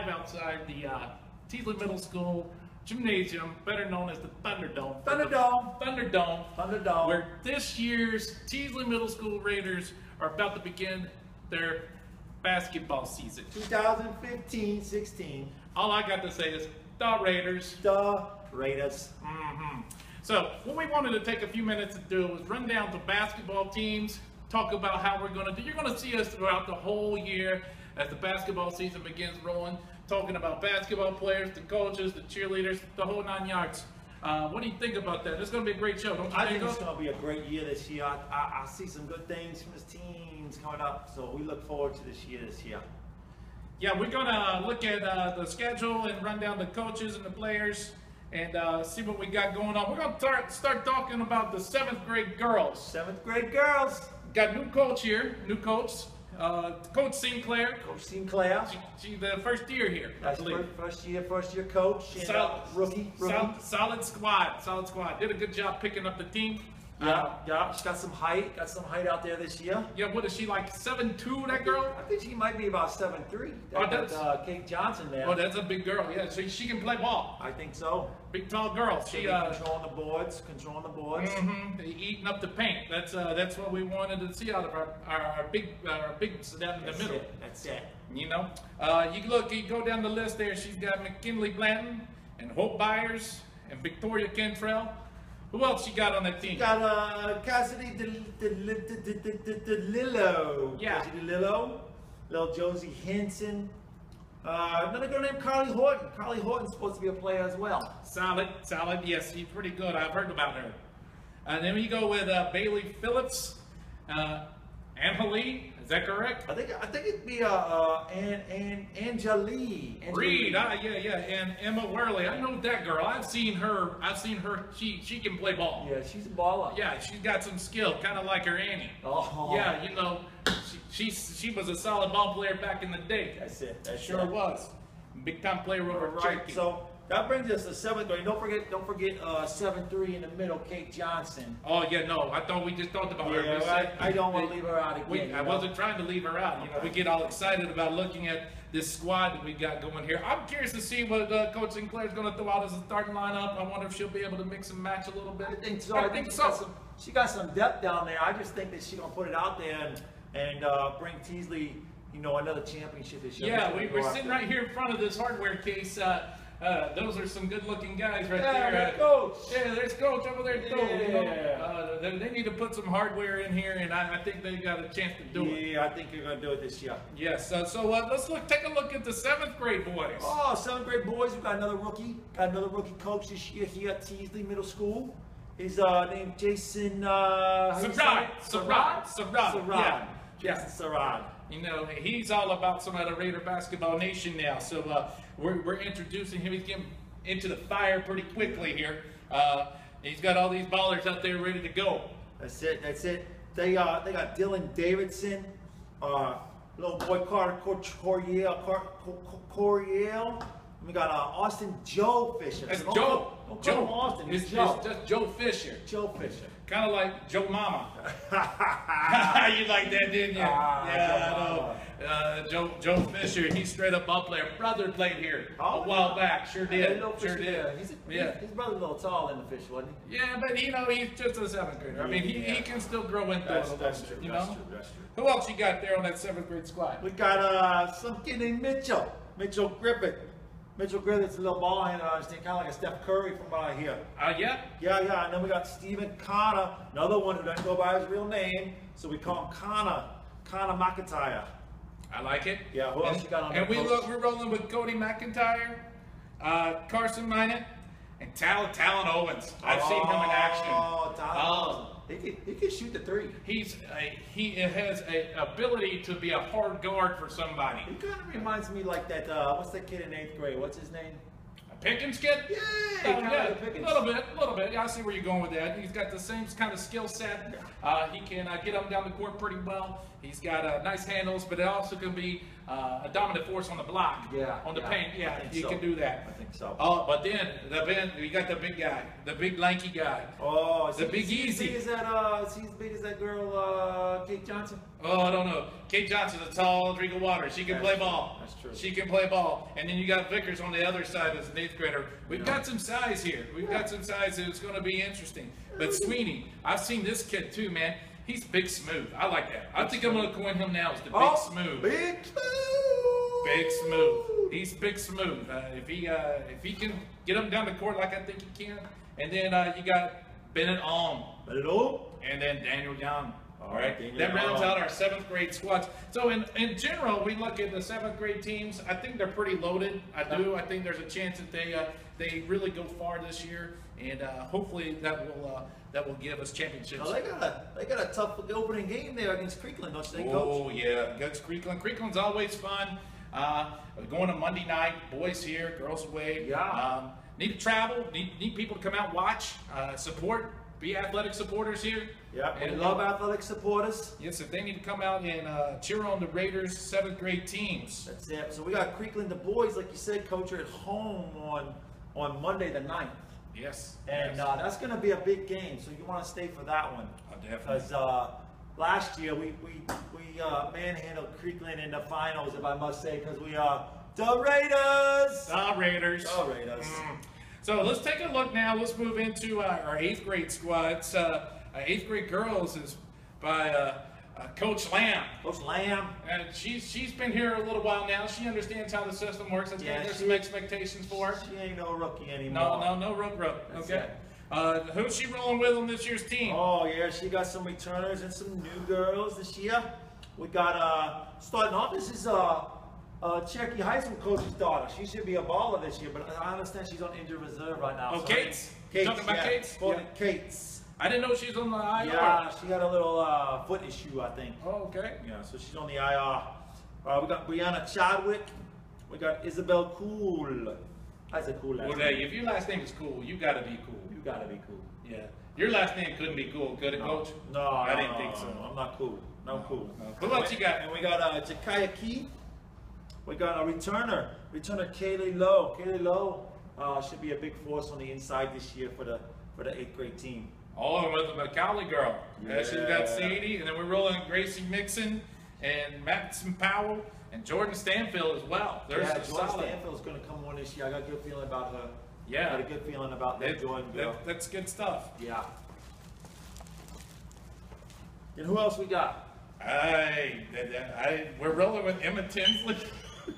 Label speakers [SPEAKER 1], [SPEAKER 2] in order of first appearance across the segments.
[SPEAKER 1] outside the Teasley Middle School Gymnasium, better known as the Thunderdome.
[SPEAKER 2] Thunderdome.
[SPEAKER 1] Where this year's Teasley Middle School Raiders are about to begin their basketball season.
[SPEAKER 2] 2015-16.
[SPEAKER 1] All I got to say is the Raiders.
[SPEAKER 2] The Raiders.
[SPEAKER 1] So what we wanted to take a few minutes to do was run down the basketball teams, talk about how we're going to do. You're going to see us throughout the whole year as the basketball season begins rolling, talking about basketball players, the coaches, the cheerleaders, the whole 9 yards. What do you think about that? It's going to be a great show, don't you think?
[SPEAKER 2] I think it's going to be a great year this year. I see some good things from this teams coming up, so we look forward to this year.
[SPEAKER 1] Yeah, we're going to look at the schedule and run down the coaches and the players and see what we got going on. We're going to start talking about the 7th grade girls.
[SPEAKER 2] 7th grade girls.
[SPEAKER 1] Got new coach here, Coach Sinclair.
[SPEAKER 2] Coach Sinclair.
[SPEAKER 1] She's the first year here, I believe.
[SPEAKER 2] First year coach. And, rookie.
[SPEAKER 1] Solid squad. Did a good job picking up the team.
[SPEAKER 2] Yeah, she got some height out there this year.
[SPEAKER 1] Yeah, what is she, like 7'2", that girl?
[SPEAKER 2] I think she might be about 7'3". That's Kate Johnson there.
[SPEAKER 1] Oh, that's a big girl, yeah. So she can play ball.
[SPEAKER 2] I think so.
[SPEAKER 1] Big, tall girl.
[SPEAKER 2] She controlling the boards.
[SPEAKER 1] Eating up the paint. That's what we wanted to see out of our big down in the middle.
[SPEAKER 2] That's it.
[SPEAKER 1] You know, you go down the list there. She's got McKinley Blanton and Hope Byers and Victoria Cantrell. Who else you got on that team?
[SPEAKER 2] You got Cassidy DeLillo.
[SPEAKER 1] Yeah.
[SPEAKER 2] Cassidy DeLillo. Little Josie Henson. Another girl named Carly Horton. Carly Horton's supposed to be a player as well.
[SPEAKER 1] Solid. Yes, she's pretty good. I've heard about her. And then you go with Bailey Phillips, Annalee. Is that correct?
[SPEAKER 2] I think it'd be Angelie
[SPEAKER 1] Reed. Yeah. And Emma Worley. I know that girl. I've seen her. She can play ball.
[SPEAKER 2] Yeah, she's a baller.
[SPEAKER 1] Yeah, she's got some skill, kind of like her Annie.
[SPEAKER 2] Oh.
[SPEAKER 1] Yeah, you know, she was a solid ball player back in the day.
[SPEAKER 2] That's it.
[SPEAKER 1] Sure was. Big time player over Cherokee.
[SPEAKER 2] So that brings us to 7th grade. Don't forget 7'3" in the middle, Kate Johnson.
[SPEAKER 1] Oh yeah, no, I thought we just talked about her.
[SPEAKER 2] Yeah, I don't want to leave her out again.
[SPEAKER 1] I wasn't trying to leave her out. You know, we get all excited about looking at this squad that we got going here. I'm curious to see what Coach Sinclair is going to throw out as a starting lineup. I wonder if she'll be able to mix and match a little bit.
[SPEAKER 2] I think so. I think so. She got some depth down there. I just think that she's going to put it out there and bring Teasley, you know, another championship this year.
[SPEAKER 1] Yeah, we're sitting right here in front of this hardware case. Those are some good-looking guys right there.
[SPEAKER 2] There's Coach.
[SPEAKER 1] Yeah, there's Coach over there too.
[SPEAKER 2] Yeah.
[SPEAKER 1] You know, they need to put some hardware in here, and I think they got a chance to do it.
[SPEAKER 2] Yeah, I think you're going to do it this year.
[SPEAKER 1] Yes. So let's take a look at the 7th grade boys.
[SPEAKER 2] Oh, 7th grade boys. We got another rookie. Got another rookie coach this year here at Teasley Middle School. He's named Jason.
[SPEAKER 1] Sarad.
[SPEAKER 2] Yeah.
[SPEAKER 1] Jason
[SPEAKER 2] Sarad.
[SPEAKER 1] You know, he's all about some of the Raider basketball nation now. So we're introducing him. He's getting into the fire pretty quickly here. He's got all these ballers out there ready to go.
[SPEAKER 2] That's it. They got Dylan Davidson, little boy Carter Coriel. We got Austin Joe Fisher.
[SPEAKER 1] That's
[SPEAKER 2] Don't
[SPEAKER 1] Joe.
[SPEAKER 2] call him Austin. It's Joe.
[SPEAKER 1] It's just Joe Fisher.
[SPEAKER 2] Joe Fisher.
[SPEAKER 1] Kind of like Joe Mama. You like that, didn't you? Joe Fisher. He's straight up ball player. Brother played here a while back. Sure did.
[SPEAKER 2] His brother's a little tall in the fish, wasn't he?
[SPEAKER 1] Yeah, but you know he's just a 7th grader. I mean he can still grow into it a little bit.
[SPEAKER 2] That's true.
[SPEAKER 1] You know. Who else you got there on that 7th grade squad?
[SPEAKER 2] We got some kid named Mitchell Griffith. Mitchell Griffith's a little ball handler, I understand, kind of like a Steph Curry from here.
[SPEAKER 1] Yeah?
[SPEAKER 2] Yeah. And then we got Stephen Connor, another one who doesn't go by his real name, so we call him Connor McIntyre.
[SPEAKER 1] I like it.
[SPEAKER 2] Yeah, who else you got on
[SPEAKER 1] and
[SPEAKER 2] that?
[SPEAKER 1] And we're rolling with Cody McIntyre, Carson Minot, and Talon Owens. I've seen him in action.
[SPEAKER 2] Talon. He can shoot the 3.
[SPEAKER 1] He has an ability to be a hard guard for somebody.
[SPEAKER 2] He kind of reminds me like that. What's that kid in 8th grade? What's his name?
[SPEAKER 1] A Pickens kid?
[SPEAKER 2] Yeah,
[SPEAKER 1] a little bit. I see where you're going with that. He's got the same kind of skill set. He can get up and down the court pretty well. He's got nice handles, but it also can be a dominant force on the block, on the paint. Yeah, you can do that.
[SPEAKER 2] I think so.
[SPEAKER 1] Oh, but then we got the big guy, the big lanky guy.
[SPEAKER 2] Oh,
[SPEAKER 1] the Big Easy.
[SPEAKER 2] Is he as big as that girl, Kate Johnson?
[SPEAKER 1] Oh, I don't know. Kate Johnson's a tall drink of water. She can play ball.
[SPEAKER 2] That's true.
[SPEAKER 1] She can play ball. And then you got Vickers on the other side as an 8th grader. We've got some size here. We've got some size. It's going to be interesting. But Sweeney, I've seen this kid too, man. He's big smooth. I like that. I think I'm going to coin him now as the big smooth.
[SPEAKER 2] Big smooth.
[SPEAKER 1] Big smooth. He's big smooth. If he can get him down the court like I think he can. And then you got Bennett Alm. And then Daniel Young. All right, that rounds out our 7th grade squads. So in general, we look at the 7th grade teams. I think they're pretty loaded. I do. I think there's a chance that they really go far this year, and hopefully that will give us championships.
[SPEAKER 2] No, they got a tough opening game there against Creekland, don't you think, Coach?
[SPEAKER 1] Oh yeah, against Creekland. Creekland's always fun. Going on Monday night, boys here, girls away.
[SPEAKER 2] Yeah.
[SPEAKER 1] Need to travel. Need people to come out, watch, support. Be athletic supporters here.
[SPEAKER 2] Yeah, we love athletic supporters.
[SPEAKER 1] Yes, if they need to come out and cheer on the Raiders 7th grade teams.
[SPEAKER 2] That's it. So we got Creekland, the boys, like you said, Coach, are at home on Monday the 9th.
[SPEAKER 1] Yes.
[SPEAKER 2] And that's going to be a big game, so you want to stay for that one.
[SPEAKER 1] Oh, definitely.
[SPEAKER 2] Because last year we manhandled Creekland in the finals, if I must say, because we are the Raiders.
[SPEAKER 1] The Raiders.
[SPEAKER 2] The Raiders.
[SPEAKER 1] So let's take a look now. Let's move into our 8th grade squads. 8th grade girls is by Coach Lamb.
[SPEAKER 2] Coach Lamb.
[SPEAKER 1] And she's been here a little while now. She understands how the system works. I think there's some expectations for her.
[SPEAKER 2] She ain't no rookie anymore.
[SPEAKER 1] No rook. Okay. Who's she rolling with on this year's team?
[SPEAKER 2] Oh yeah, she got some returners and some new girls this year. We got starting off. This is Cherokee High School coach's daughter. She should be a baller this year, but I understand she's on injured reserve right now.
[SPEAKER 1] Oh, so Kate's? Talking about Kate's?
[SPEAKER 2] Kate's.
[SPEAKER 1] I didn't know she was on the IR.
[SPEAKER 2] Yeah, she had a little foot issue, I think.
[SPEAKER 1] Oh, okay.
[SPEAKER 2] Yeah, so she's on the IR. We got Brianna Chadwick. We got Isabel Cool. That's a cool last name.
[SPEAKER 1] Well, if your last name is Cool, you got to be cool.
[SPEAKER 2] You got to be cool.
[SPEAKER 1] Yeah. Your last name couldn't be cool, could it, Coach?
[SPEAKER 2] No,
[SPEAKER 1] I didn't think so.
[SPEAKER 2] I'm not cool. No cool.
[SPEAKER 1] Who else you got?
[SPEAKER 2] And we got Jakaya Keith. We got a returner Kaylee Lowe. Kaylee Lowe should be a big force on the inside this year for the 8th grade team.
[SPEAKER 1] Oh, with the Macaulay girl.
[SPEAKER 2] Yeah.
[SPEAKER 1] She's got Sadie, and then we're rolling Gracie Mixon and Madison Powell and Jordan Stanfield as well.
[SPEAKER 2] Jordan Stanfield's going to come on this year. I got a good feeling about her.
[SPEAKER 1] Yeah.
[SPEAKER 2] Got a good feeling about that Jordan girl.
[SPEAKER 1] That's good stuff.
[SPEAKER 2] Yeah. And who else we got?
[SPEAKER 1] We're rolling with Emma Tinsley.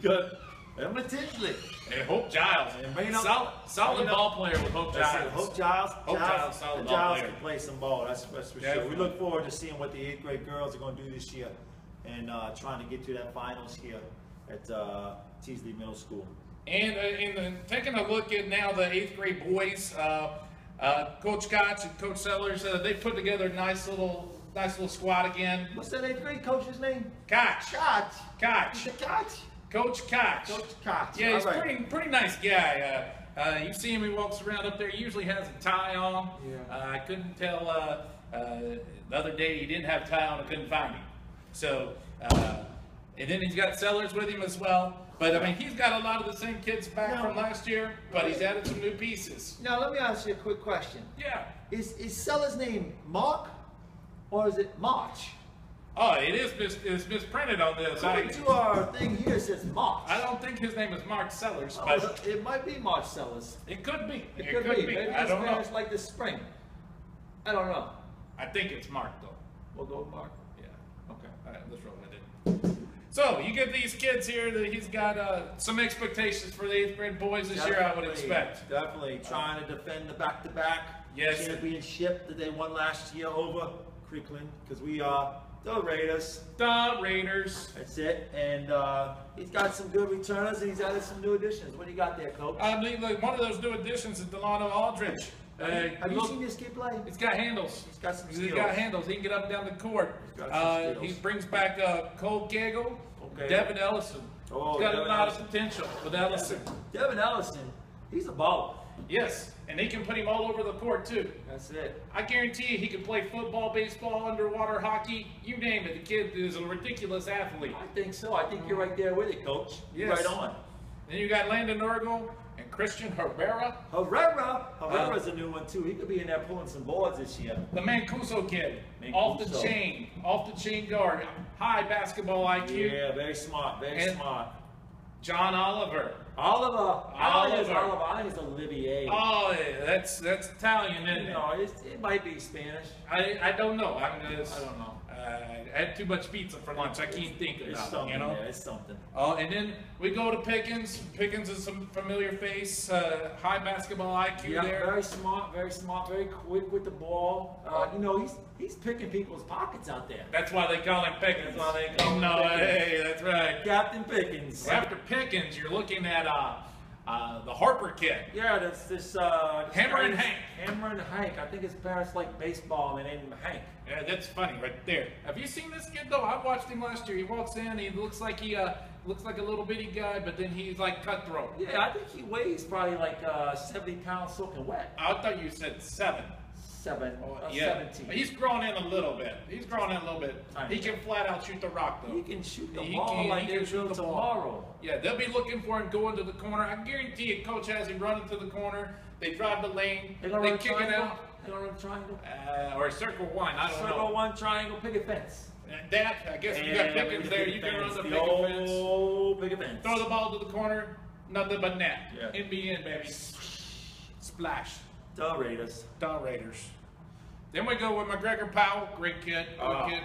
[SPEAKER 2] Good. Emma Tinsley.
[SPEAKER 1] And Hope Giles. And solid ball player with Hope Giles.
[SPEAKER 2] Hope Giles.
[SPEAKER 1] Solid ball player.
[SPEAKER 2] Can play some ball. That's for sure. We look forward to seeing what the 8th grade girls are going to do this year, and trying to get to that finals here at Teasley Middle School.
[SPEAKER 1] And taking a look at now the 8th grade boys, Coach Koch and Coach Sellers, they put together a nice little squad again.
[SPEAKER 2] What's that 8th grade coach's name?
[SPEAKER 1] Koch.
[SPEAKER 2] Koch.
[SPEAKER 1] Coach Koch.
[SPEAKER 2] Coach Koch.
[SPEAKER 1] Yeah, he's pretty nice guy. You see him, he walks around up there. He usually has a tie on.
[SPEAKER 2] Yeah.
[SPEAKER 1] I couldn't tell the other day he didn't have a tie on. I couldn't find him. So, and then he's got Sellers with him as well. But I mean, he's got a lot of the same kids back from last year, but he's added some new pieces.
[SPEAKER 2] Now, let me ask you a quick question.
[SPEAKER 1] Yeah.
[SPEAKER 2] Is Sellers' name Mark or is it March?
[SPEAKER 1] Oh, it's misprinted on this.
[SPEAKER 2] According to our thing here, it says March.
[SPEAKER 1] I don't think his name is Mark Sellers, but
[SPEAKER 2] it might be March Sellers.
[SPEAKER 1] It could be.
[SPEAKER 2] It could be. Maybe
[SPEAKER 1] I don't know.
[SPEAKER 2] It's like this spring. I don't know.
[SPEAKER 1] I think it's Mark though.
[SPEAKER 2] We'll go with Mark.
[SPEAKER 1] Yeah. Okay. All right. Let's roll with it. So you get these kids here that he's got some expectations for the 8th grade boys this year. I would expect.
[SPEAKER 2] Definitely trying to defend the back-to-back championship that they won last year over Creekland, because we are the Raiders.
[SPEAKER 1] The Raiders.
[SPEAKER 2] That's it. And he's got some good returners, and he's added some new additions. What do you got there, Coach?
[SPEAKER 1] I mean, one of those new additions is Delano Aldridge.
[SPEAKER 2] Have you seen this kid play?
[SPEAKER 1] He's got handles.
[SPEAKER 2] He's got some skills.
[SPEAKER 1] He's got handles. He can get up and down the court. He brings back Cole Gaggle, Devin Ellison. He's got a lot of potential with Ellison.
[SPEAKER 2] Devin Ellison, he's a baller.
[SPEAKER 1] Yes, and they can put him all over the court too.
[SPEAKER 2] That's it.
[SPEAKER 1] I guarantee you he can play football, baseball, underwater hockey, you name it. The kid is a ridiculous athlete.
[SPEAKER 2] I think so. I think you're right there with it, Coach. You're
[SPEAKER 1] Yes.
[SPEAKER 2] right on.
[SPEAKER 1] Then you got Landon Urgel and Christian Herrera.
[SPEAKER 2] Herrera's a new one too. He could be in there pulling some boards this year.
[SPEAKER 1] The Mancuso kid,
[SPEAKER 2] Mancuso.
[SPEAKER 1] off the chain guard, high basketball IQ.
[SPEAKER 2] Yeah, very smart, very
[SPEAKER 1] And-
[SPEAKER 2] smart.
[SPEAKER 1] John Oliver.
[SPEAKER 2] Oliver. I think it's
[SPEAKER 1] Oliver.
[SPEAKER 2] Oliver. I think it's Olivier.
[SPEAKER 1] Oh, yeah, that's Italian, isn't it?
[SPEAKER 2] No, it might be Spanish.
[SPEAKER 1] I don't know. I
[SPEAKER 2] don't know.
[SPEAKER 1] I had too much pizza for lunch. I can't think
[SPEAKER 2] It's
[SPEAKER 1] about it,
[SPEAKER 2] something.
[SPEAKER 1] you know?
[SPEAKER 2] Yeah, it's something.
[SPEAKER 1] Oh, and then we go to Pickens. Pickens is some familiar face, high basketball IQ
[SPEAKER 2] Yeah,
[SPEAKER 1] there.
[SPEAKER 2] very smart, very quick with the ball. You know, he's picking people's pockets out there.
[SPEAKER 1] That's why they call him Pickens.
[SPEAKER 2] That's why they call him
[SPEAKER 1] No,
[SPEAKER 2] Pickens.
[SPEAKER 1] hey, that's right.
[SPEAKER 2] Captain Pickens.
[SPEAKER 1] After Pickens, you're looking at the Harper kid.
[SPEAKER 2] Yeah, that's this.
[SPEAKER 1] Hammer and
[SPEAKER 2] guy-
[SPEAKER 1] Hank.
[SPEAKER 2] Hammer and Hank. I think his parents like baseball and they named him Hank.
[SPEAKER 1] Yeah, that's funny right there. Have you seen this kid though? I watched him last year. He walks in, he looks like looks like a little bitty guy, but then he's like cutthroat.
[SPEAKER 2] Yeah, I think he weighs probably like 70 pounds soaking wet.
[SPEAKER 1] I thought you said 7.
[SPEAKER 2] 17.
[SPEAKER 1] He's grown in a little bit. He's grown in a little bit.
[SPEAKER 2] Tiny
[SPEAKER 1] He can flat out shoot the rock though.
[SPEAKER 2] He can shoot the
[SPEAKER 1] He
[SPEAKER 2] ball
[SPEAKER 1] can-
[SPEAKER 2] like
[SPEAKER 1] he can
[SPEAKER 2] there's
[SPEAKER 1] shoot
[SPEAKER 2] no
[SPEAKER 1] the ball.
[SPEAKER 2] tomorrow.
[SPEAKER 1] Yeah, they'll be looking for him going to the corner. I guarantee you, coach has him running to the corner. They drive the lane.
[SPEAKER 2] They're gonna
[SPEAKER 1] They
[SPEAKER 2] run a
[SPEAKER 1] kick it
[SPEAKER 2] triangle.
[SPEAKER 1] out.
[SPEAKER 2] They're gonna run a triangle.
[SPEAKER 1] Or circle one. I don't
[SPEAKER 2] Circle
[SPEAKER 1] know.
[SPEAKER 2] one triangle, picket fence.
[SPEAKER 1] That, I guess you got
[SPEAKER 2] Yeah,
[SPEAKER 1] Pickens
[SPEAKER 2] the
[SPEAKER 1] there.
[SPEAKER 2] picket
[SPEAKER 1] You can run
[SPEAKER 2] fence,
[SPEAKER 1] the
[SPEAKER 2] the
[SPEAKER 1] picket fence.
[SPEAKER 2] old picket fence.
[SPEAKER 1] Throw the ball to the corner. Nothing but net.
[SPEAKER 2] Yeah.
[SPEAKER 1] NBA, baby. Splash.
[SPEAKER 2] The Raiders.
[SPEAKER 1] The Raiders. Then we go with McGregor Powell. Great kid.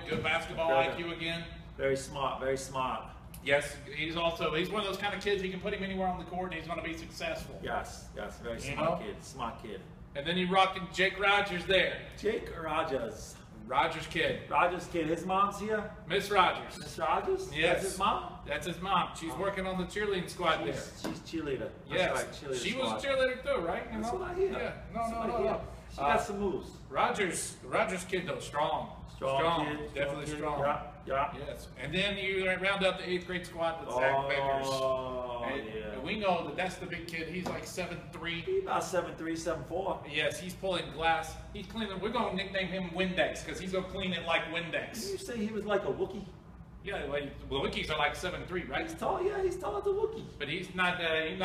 [SPEAKER 1] Good basketball
[SPEAKER 2] McGregor.
[SPEAKER 1] IQ again.
[SPEAKER 2] Very smart, very smart.
[SPEAKER 1] Yes, he's one of those kind of kids you can put him anywhere on the court and he's going to be successful.
[SPEAKER 2] Yes, very
[SPEAKER 1] You
[SPEAKER 2] smart
[SPEAKER 1] know?
[SPEAKER 2] kid, smart kid.
[SPEAKER 1] And then you rocking Jake Rogers there.
[SPEAKER 2] Jake Rogers.
[SPEAKER 1] Rogers kid.
[SPEAKER 2] Rogers kid, his mom's here.
[SPEAKER 1] Miss Rogers.
[SPEAKER 2] Miss Rogers?
[SPEAKER 1] Yes.
[SPEAKER 2] That's his mom?
[SPEAKER 1] That's his mom. She's working on the cheerleading squad there.
[SPEAKER 2] She's cheerleader. That's
[SPEAKER 1] Yes.
[SPEAKER 2] right, cheerleader
[SPEAKER 1] She
[SPEAKER 2] squad.
[SPEAKER 1] was a cheerleader too, right? You
[SPEAKER 2] That's
[SPEAKER 1] know?
[SPEAKER 2] what I hear.
[SPEAKER 1] Yeah.
[SPEAKER 2] That's what I
[SPEAKER 1] No.
[SPEAKER 2] hear. She got some moves.
[SPEAKER 1] Rogers kid though, strong.
[SPEAKER 2] Kid,
[SPEAKER 1] Definitely
[SPEAKER 2] kid.
[SPEAKER 1] strong.
[SPEAKER 2] Yeah.
[SPEAKER 1] Yes. And then you round out the 8th grade squad with Zach Beckers.
[SPEAKER 2] Oh,
[SPEAKER 1] And
[SPEAKER 2] yeah.
[SPEAKER 1] we know that that's the big kid. He's like 7'3".
[SPEAKER 2] He about 7'3", 7'4".
[SPEAKER 1] Yes, he's pulling glass. He's cleaning. We're going to nickname him Windex because he's going to clean it like
[SPEAKER 2] Didn't
[SPEAKER 1] Windex.
[SPEAKER 2] you say he was like a Wookiee?
[SPEAKER 1] Yeah, like, the Wikis are like 7'3", right?
[SPEAKER 2] He's tall, yeah, he's tall as a Wookiee.
[SPEAKER 1] But he's not big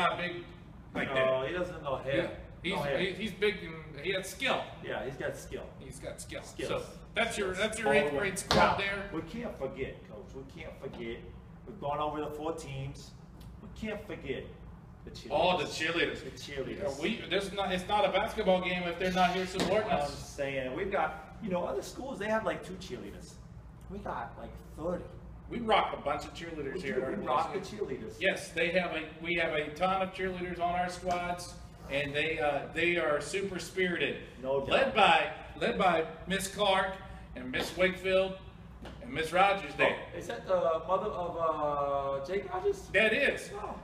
[SPEAKER 1] like
[SPEAKER 2] No,
[SPEAKER 1] that.
[SPEAKER 2] he doesn't know
[SPEAKER 1] Yeah.
[SPEAKER 2] hair. No hair.
[SPEAKER 1] He's big and he has skill.
[SPEAKER 2] Yeah, he's got skill.
[SPEAKER 1] He's got skill.
[SPEAKER 2] Skills.
[SPEAKER 1] So that's your
[SPEAKER 2] All
[SPEAKER 1] 8th
[SPEAKER 2] the way.
[SPEAKER 1] grade squad
[SPEAKER 2] Now,
[SPEAKER 1] there.
[SPEAKER 2] We can't forget, Coach. We can't forget. We've gone over the 4 teams. We can't forget the cheerleaders.
[SPEAKER 1] All the cheerleaders.
[SPEAKER 2] The cheerleaders.
[SPEAKER 1] It's not a basketball game if they're not here supporting
[SPEAKER 2] I'm
[SPEAKER 1] us.
[SPEAKER 2] saying, we've got, other schools, they have like 2 cheerleaders. We got like 30.
[SPEAKER 1] We rock a bunch of cheerleaders here. at our
[SPEAKER 2] We rock the
[SPEAKER 1] place.
[SPEAKER 2] cheerleaders.
[SPEAKER 1] Yes, we have a ton of cheerleaders on our squads, and they are super spirited.
[SPEAKER 2] No doubt.
[SPEAKER 1] Led by Miss Clark and Miss Wakefield and Miss Rogers there.
[SPEAKER 2] Oh, is that the mother of Jake Rogers?
[SPEAKER 1] That is.
[SPEAKER 2] Oh.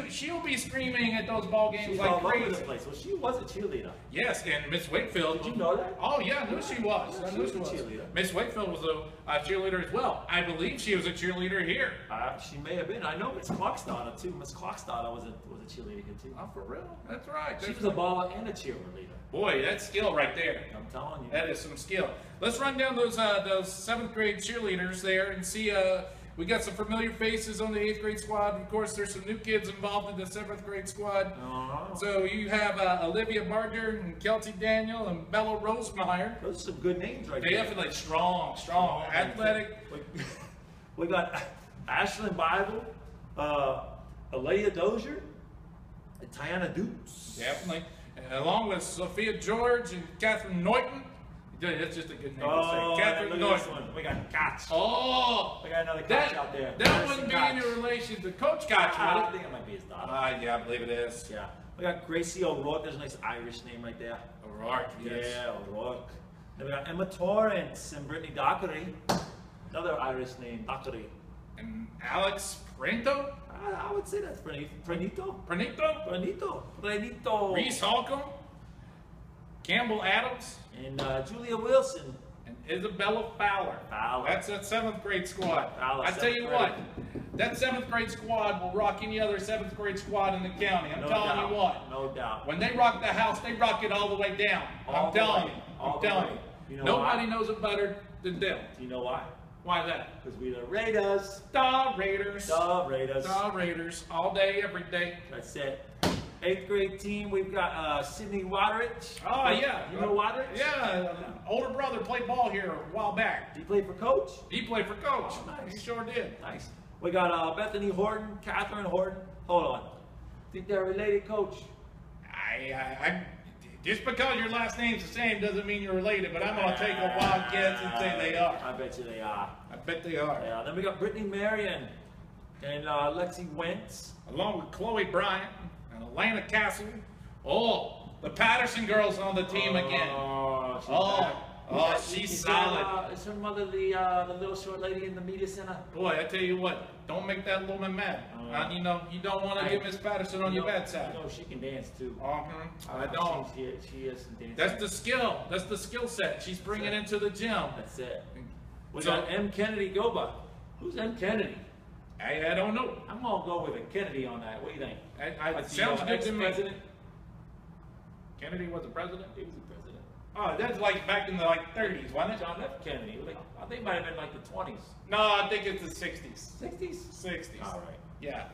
[SPEAKER 1] She'll be screaming at those ball games
[SPEAKER 2] She's
[SPEAKER 1] like
[SPEAKER 2] all over
[SPEAKER 1] crazy.
[SPEAKER 2] the place. Well, she was a cheerleader.
[SPEAKER 1] Yes, and Miss Wakefield.
[SPEAKER 2] Did you know that?
[SPEAKER 1] Oh yeah, I knew she was.
[SPEAKER 2] Yeah,
[SPEAKER 1] I
[SPEAKER 2] she
[SPEAKER 1] knew
[SPEAKER 2] was
[SPEAKER 1] she
[SPEAKER 2] a
[SPEAKER 1] was.
[SPEAKER 2] cheerleader.
[SPEAKER 1] Miss Wakefield was a cheerleader as well. I believe she was a cheerleader here.
[SPEAKER 2] She may have been. I know Miss Clarkstadter too. Miss Clarkstadter was a cheerleader here too.
[SPEAKER 1] Oh, for real? That's right.
[SPEAKER 2] She was a baller and a cheerleader.
[SPEAKER 1] Boy, that's skill right there.
[SPEAKER 2] I'm telling you.
[SPEAKER 1] That is some skill. Let's run down those 7th grade cheerleaders there and see. We got some familiar faces on the 8th grade squad. Of course, there's some new kids involved in the 7th grade squad. So you have Olivia Barger and Kelsey Daniel and Bella Rosemeyer.
[SPEAKER 2] Those are some good names right there.
[SPEAKER 1] Definitely strong, athletic.
[SPEAKER 2] We got Ashlyn Bible, Alea Dozier, and Tiana Dukes.
[SPEAKER 1] Definitely. Along with Sophia George and Catherine Neuton. That's just a good name to
[SPEAKER 2] Oh,
[SPEAKER 1] say. Catherine
[SPEAKER 2] look at this
[SPEAKER 1] Neuton.
[SPEAKER 2] one. We got Koch.
[SPEAKER 1] Oh!
[SPEAKER 2] We got another Koch out there.
[SPEAKER 1] That wouldn't be any relation to Coach Koch,
[SPEAKER 2] I
[SPEAKER 1] would it?
[SPEAKER 2] think it might be his daughter.
[SPEAKER 1] Yeah, I believe it is.
[SPEAKER 2] Yeah. We got Gracie O'Rourke. There's a nice Irish name right there.
[SPEAKER 1] O'Rourke, yes.
[SPEAKER 2] Yeah, O'Rourke. Then we got Emma Torrance and Brittany Dockery. Another Irish name, Dockery.
[SPEAKER 1] And Alex Prento?
[SPEAKER 2] I would say that's Prenito.
[SPEAKER 1] Prenito? Reese Holcomb? Campbell Adams?
[SPEAKER 2] And Julia Wilson.
[SPEAKER 1] And Isabella Fowler.
[SPEAKER 2] Fowler.
[SPEAKER 1] That's that 7th grade squad.
[SPEAKER 2] Fowler,
[SPEAKER 1] I tell you
[SPEAKER 2] 7th
[SPEAKER 1] what, that 7th grade squad will rock any other 7th grade squad in the county. I'm telling you what.
[SPEAKER 2] No doubt.
[SPEAKER 1] When they rock the house, they rock it all the way down. I'm telling you.
[SPEAKER 2] You know
[SPEAKER 1] Nobody
[SPEAKER 2] why?
[SPEAKER 1] knows it better than them.
[SPEAKER 2] Do you know why?
[SPEAKER 1] Why that?
[SPEAKER 2] Because we the Raiders.
[SPEAKER 1] The Raiders.
[SPEAKER 2] The Raiders.
[SPEAKER 1] The Raiders. All day, every day.
[SPEAKER 2] That's it. 8th grade team, we've got Sydney Waterich.
[SPEAKER 1] Oh, yeah.
[SPEAKER 2] You know Waterich?
[SPEAKER 1] Yeah. Older brother played ball here a while back.
[SPEAKER 2] Did he play for Coach?
[SPEAKER 1] He played for Coach.
[SPEAKER 2] Oh, nice.
[SPEAKER 1] He sure did.
[SPEAKER 2] Nice. We got Bethany Horton, Catherine Horton. Hold on. Think they're related, Coach?
[SPEAKER 1] I just because your last name's the same doesn't mean you're related, but I'm going to take a wild guess and say they are.
[SPEAKER 2] I bet you they are.
[SPEAKER 1] I bet they are.
[SPEAKER 2] Yeah. Then we got Brittany Marion and Lexi Wentz.
[SPEAKER 1] Along with Chloe Bryant and Alana Castle. Oh, the Patterson girls on the team again. She's solid.
[SPEAKER 2] Is her mother the little short lady in the media center?
[SPEAKER 1] Boy, I tell you what, don't make that woman mad. You know, you don't want to get Miss Patterson on your bad side.
[SPEAKER 2] You know she can dance too.
[SPEAKER 1] I don't.
[SPEAKER 2] She is some dancing.
[SPEAKER 1] That's the skill. That's the skill set she's bringing into the gym.
[SPEAKER 2] That's it. We got M. Kennedy Goba. Who's M. Kennedy?
[SPEAKER 1] I don't know.
[SPEAKER 2] I'm gonna go with a Kennedy on that. What do you think?
[SPEAKER 1] It sounds good to me.
[SPEAKER 2] President.
[SPEAKER 1] Kennedy was the president?
[SPEAKER 2] He was the president.
[SPEAKER 1] Oh, that's like back in the 30s, wasn't it?
[SPEAKER 2] John F. Kennedy. I think it might have been like the 20s.
[SPEAKER 1] No, I think it's the 60s.
[SPEAKER 2] 60s?
[SPEAKER 1] 60s.
[SPEAKER 2] All right.
[SPEAKER 1] Yeah.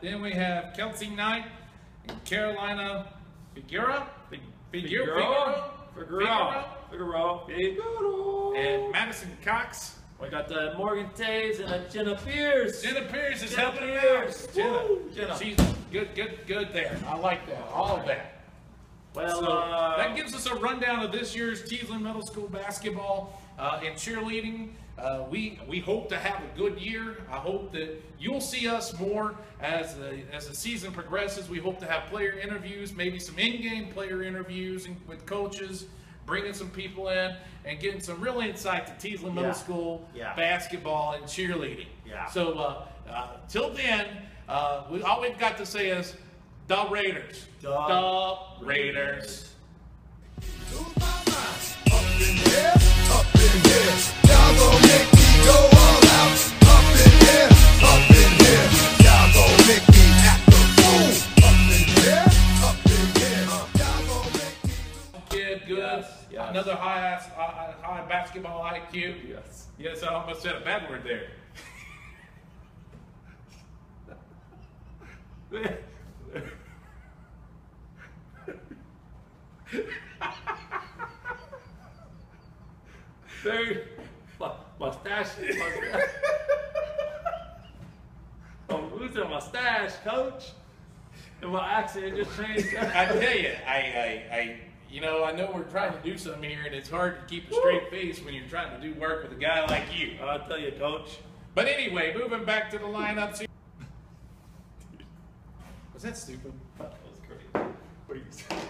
[SPEAKER 1] Then we have Kelsey Knight and Carolina Figueroa. And Madison Cox.
[SPEAKER 2] We got the Morgan Taves and Jenna Pierce.
[SPEAKER 1] Jenna Pierce is helping
[SPEAKER 2] Pierce.
[SPEAKER 1] out.
[SPEAKER 2] Jenna.
[SPEAKER 1] She's good there. I like that. All of that.
[SPEAKER 2] Well,
[SPEAKER 1] so that gives us a rundown of this year's Teesland Middle School basketball and cheerleading. We hope to have a good year. I hope that you'll see us more as the season progresses. We hope to have player interviews, maybe some in-game player interviews with coaches, bringing some people in and getting some real insight to Teesland Middle School basketball and cheerleading. Yeah. So till then, all we've got to say is the Raiders. The Raiders.
[SPEAKER 3] Y'all gon' make me go all out. Up in here. Y'all gon' make me act a fool. Up in here. Y'all gon' make me
[SPEAKER 1] Good. Yes. Another high basketball IQ.
[SPEAKER 2] Yes.
[SPEAKER 1] Yes, I almost said a bad word there.
[SPEAKER 2] Very mustache. I'm losing my mustache, Coach. And my accent just changed.
[SPEAKER 1] I tell you, I know we're trying to do something here, and it's hard to keep a straight face when you're trying to do work with a guy like you.
[SPEAKER 2] I'll tell you, Coach.
[SPEAKER 1] But anyway, moving back to the lineups here. Was that stupid?
[SPEAKER 2] That was great. What are you saying?